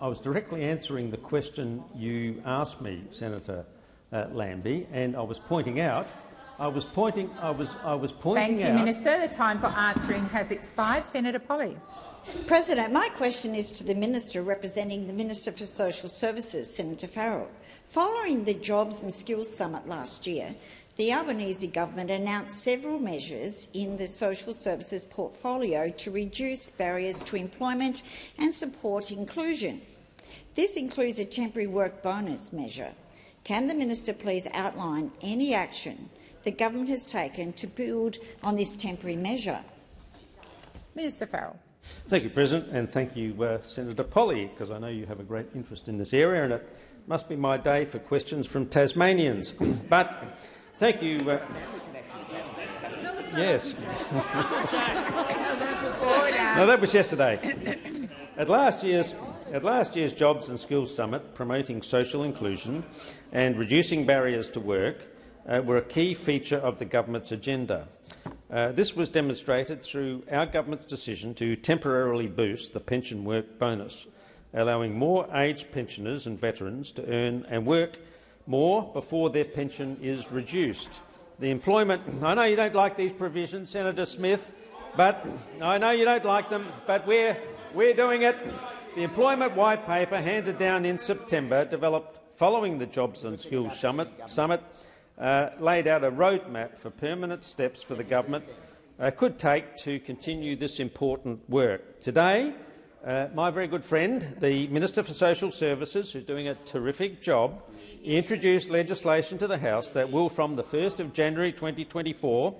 was directly answering the question you asked me, Senator Lambie, and I was pointing out. Thank you, Minister. The time for answering has expired. Senator Polley. President, my question is to the Minister representing the Minister for Social Services, Senator Farrell. Following the Jobs and Skills Summit last year, the Albanese government announced several measures in the social services portfolio to reduce barriers to employment and support inclusion. This includes a temporary work bonus measure. Can the minister please outline any action the government has taken to build on this temporary measure? Minister Farrell. Thank you, President, and thank you, Senator Polley, because I know you have a great interest in this area, and it must be my day for questions from Tasmanians. But thank you. Yes. No, that was yesterday. At last year's Jobs and Skills Summit, promoting social inclusion and reducing barriers to work were a key feature of the government's agenda. This was demonstrated through our government's decision to temporarily boost the pension work bonus, allowing more aged pensioners and veterans to earn and work more before their pension is reduced. The employment— I know you don't like these provisions, Senator Smith, but I know you don't like them, but we're doing it. The Employment White Paper, handed down in September, developed following the Jobs and Skills Summit, laid out a roadmap for permanent steps for the government could take to continue this important work. Today, my very good friend, the Minister for Social Services, who's doing a terrific job, introduced legislation to the House that will, from the 1st of January 2024,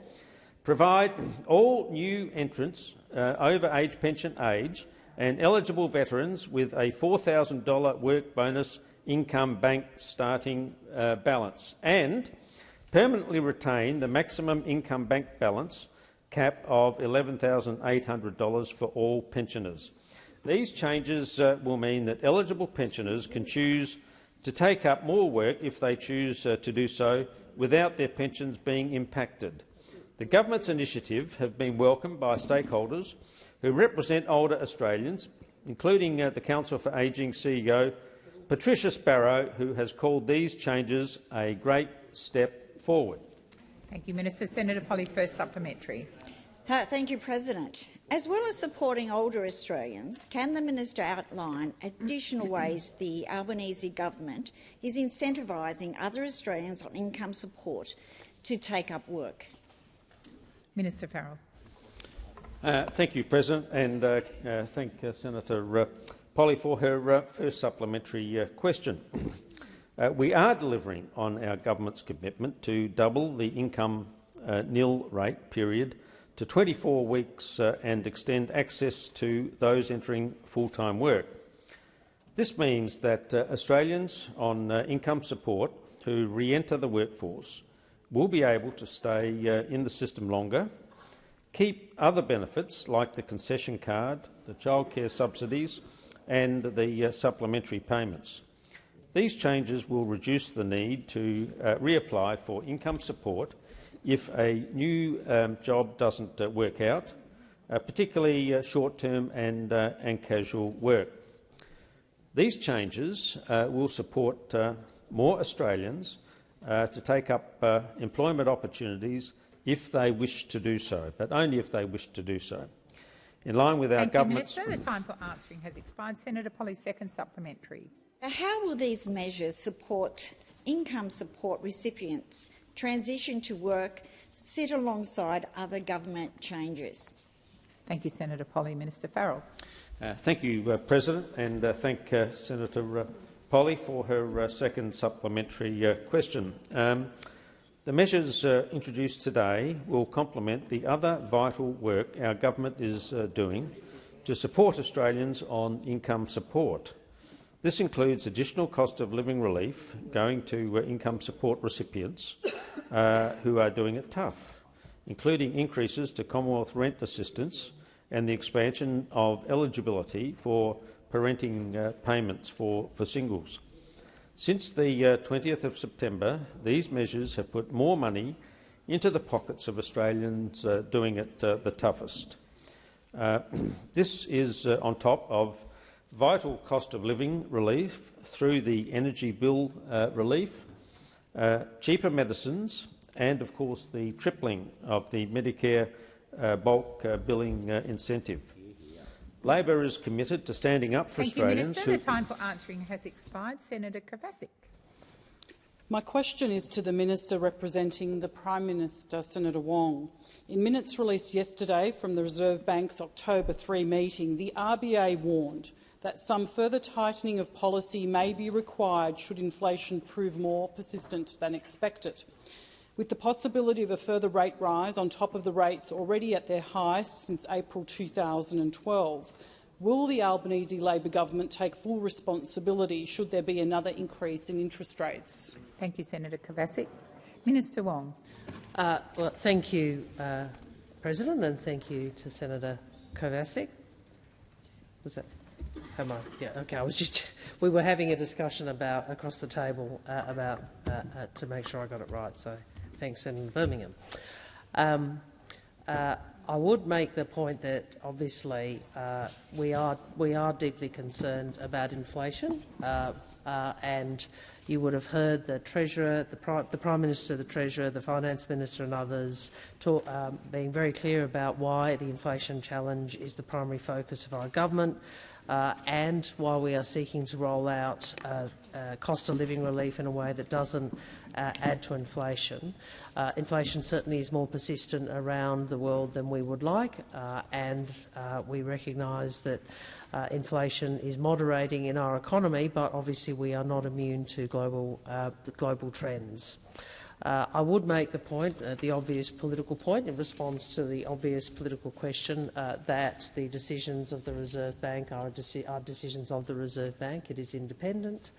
provide all new entrants over age pension age and eligible veterans with a $4,000 work bonus income bank starting balance, and permanently retain the maximum income bank balance cap of $11,800 for all pensioners. These changes will mean that eligible pensioners can choose to take up more work if they choose to do so without their pensions being impacted. The government's initiative have been welcomed by stakeholders who represent older Australians, including the Council for Ageing CEO Patricia Sparrow, who has called these changes a great step forward. Thank you, Minister. Senator Polley, first supplementary. Thank you, President. As well as supporting older Australians, can the minister outline additional ways the Albanese government is incentivising other Australians on income support to take up work? Minister Farrell. Thank you, President, and thank Senator Polley for her first supplementary question. We are delivering on our government's commitment to double the income nil rate period to 24 weeks and extend access to those entering full-time work. This means that Australians on income support who re-enter the workforce will be able to stay in the system longer, keep other benefits like the concession card, the childcare subsidies and the supplementary payments. These changes will reduce the need to reapply for income support if a new job doesn't work out, particularly short-term and casual work. These changes will support more Australians to take up employment opportunities if they wish to do so, but only if they wish to do so. In line with our government's— Minister, the time for answering has expired. Senator Polley's second supplementary. How will these measures support income support recipients transition to work, sit alongside other government changes? Thank you, Senator Polley. Minister Farrell. Thank you, President, and thank Senator Polley for her second supplementary question. The measures introduced today will complement the other vital work our government is doing to support Australians on income support. This includes additional cost of living relief going to income support recipients who are doing it tough, including increases to Commonwealth rent assistance and the expansion of eligibility for parenting payments for singles. Since the 20th of September, these measures have put more money into the pockets of Australians doing it the toughest. This is on top of vital cost of living relief through the energy bill relief, cheaper medicines and, of course, the tripling of the Medicare bulk billing incentive. Labor is committed to standing up for Australians. Thank you, Minister. The time for answering has expired. Senator Kovacic. My question is to the Minister representing the Prime Minister, Senator Wong. In minutes released yesterday from the Reserve Bank's October 3 meeting, the RBA warned that some further tightening of policy may be required should inflation prove more persistent than expected. With the possibility of a further rate rise on top of the rates already at their highest since April 2012, will the Albanese Labor government take full responsibility should there be another increase in interest rates? Thank you, Senator Kovacic. Minister Wong. Well, thank you, President, and thank you to Senator Kovacic. Was that? Am I? Yeah. Okay. We were having a discussion about across the table to make sure I got it right. So, thanks, Senator Birmingham. I would make the point that obviously we are deeply concerned about inflation, and you would have heard the Treasurer, the Prime Minister, the Treasurer, the Finance Minister and others being very clear about why the inflation challenge is the primary focus of our government, and why we are seeking to roll out cost of living relief in a way that doesn't add to inflation. Inflation certainly is more persistent around the world than we would like, and we recognise that inflation is moderating in our economy, but obviously we are not immune to global trends. I would make the point, the obvious political point, in response to the obvious political question that the decisions of the Reserve Bank are decisions of the Reserve Bank. It is independent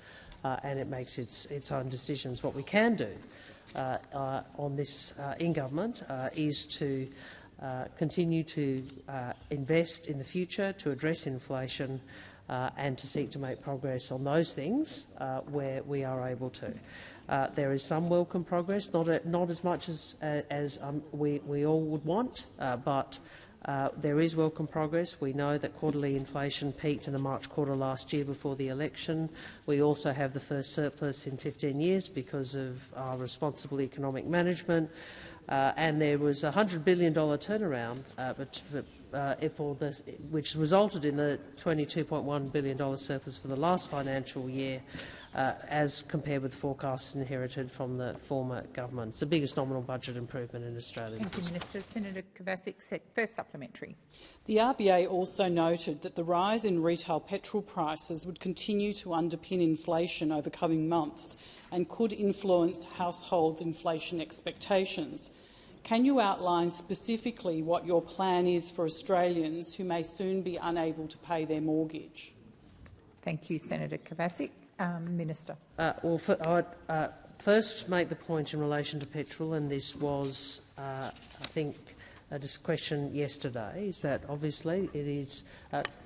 and it makes its own decisions. What we can do on this in government is to continue to invest in the future to address inflation and to seek to make progress on those things where we are able to. There is some welcome progress, not as much as we all would want, but there is welcome progress. We know that quarterly inflation peaked in the March quarter last year before the election. We also have the first surplus in 15 years because of our responsible economic management, and there was a $100 billion turnaround which resulted in the $22.1 billion surplus for the last financial year, as compared with forecasts inherited from the former government. It's the biggest nominal budget improvement in Australia. Thank you, Minister. Senator Kovacic, first supplementary. The RBA also noted that the rise in retail petrol prices would continue to underpin inflation over coming months and could influence households' inflation expectations. Can you outline specifically what your plan is for Australians who may soon be unable to pay their mortgage? Thank you, Senator Kovacic. Minister. Well, I'd first make the point in relation to petrol, and this was, I think, a question yesterday, is that obviously it is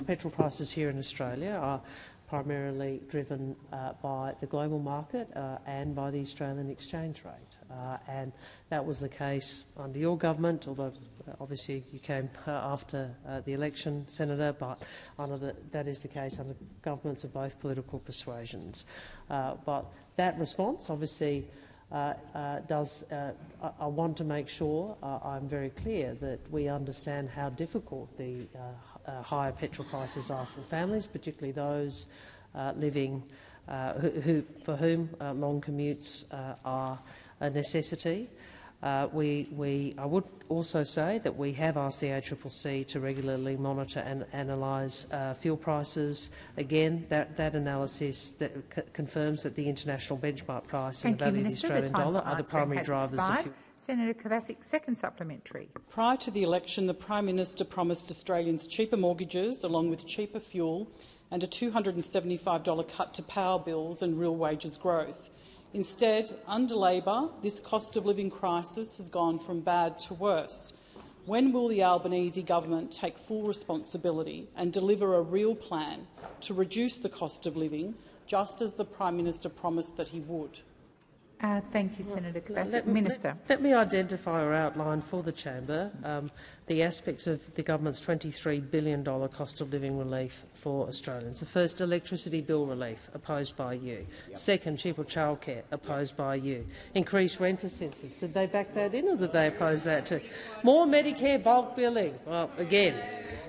petrol prices here in Australia are primarily driven by the global market and by the Australian exchange rate. And that was the case under your government, although obviously you came after the election, Senator, but that is the case under governments of both political persuasions. But that response obviously I want to make sure I'm very clear that we understand how difficult the higher petrol prices are for families, particularly those living for whom long commutes are a necessity. I would also say that we have asked the ACCC to regularly monitor and analyse fuel prices. Again, that analysis confirms that the international benchmark price and the value of the Australian dollar are the primary drivers of fuel. Senator Kovacic, second supplementary. Prior to the election, the Prime Minister promised Australians cheaper mortgages along with cheaper fuel and a $275 cut to power bills and real wages growth. Instead, under Labor, this cost of living crisis has gone from bad to worse. When will the Albanese government take full responsibility and deliver a real plan to reduce the cost of living, just as the Prime Minister promised that he would? Thank you, Senator Kovacic. Minister. Let me identify or outline for the chamber the aspects of the government's $23 billion cost of living relief for Australians. The first, electricity bill relief, opposed by you. Yep. Second, cheaper childcare, opposed by you. Increased rent incentives. Did they back that in, or did they oppose that too? More Medicare bulk billing. Well, again.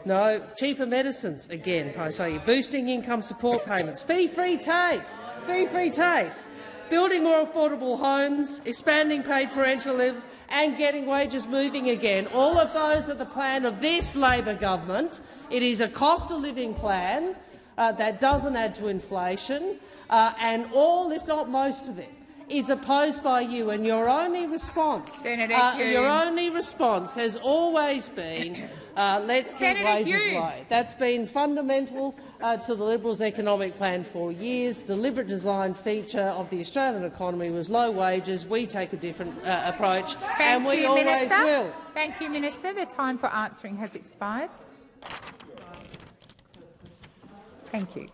No. Cheaper medicines. Again, opposed by you. Boosting income support payments. Fee-free TAFE. Fee-free TAFE. Building more affordable homes, expanding paid parental leave and getting wages moving again. All of those are the plan of this Labor government. It is a cost of living plan that doesn't add to inflation, and all, if not most of it, is opposed by you, and your only response, has always been, let's keep wages low. That's been fundamental to the Liberals' economic plan for years. Deliberate design feature of the Australian economy was low wages. We take a different approach, and we always will. Thank you, Minister. The time for answering has expired. Thank you.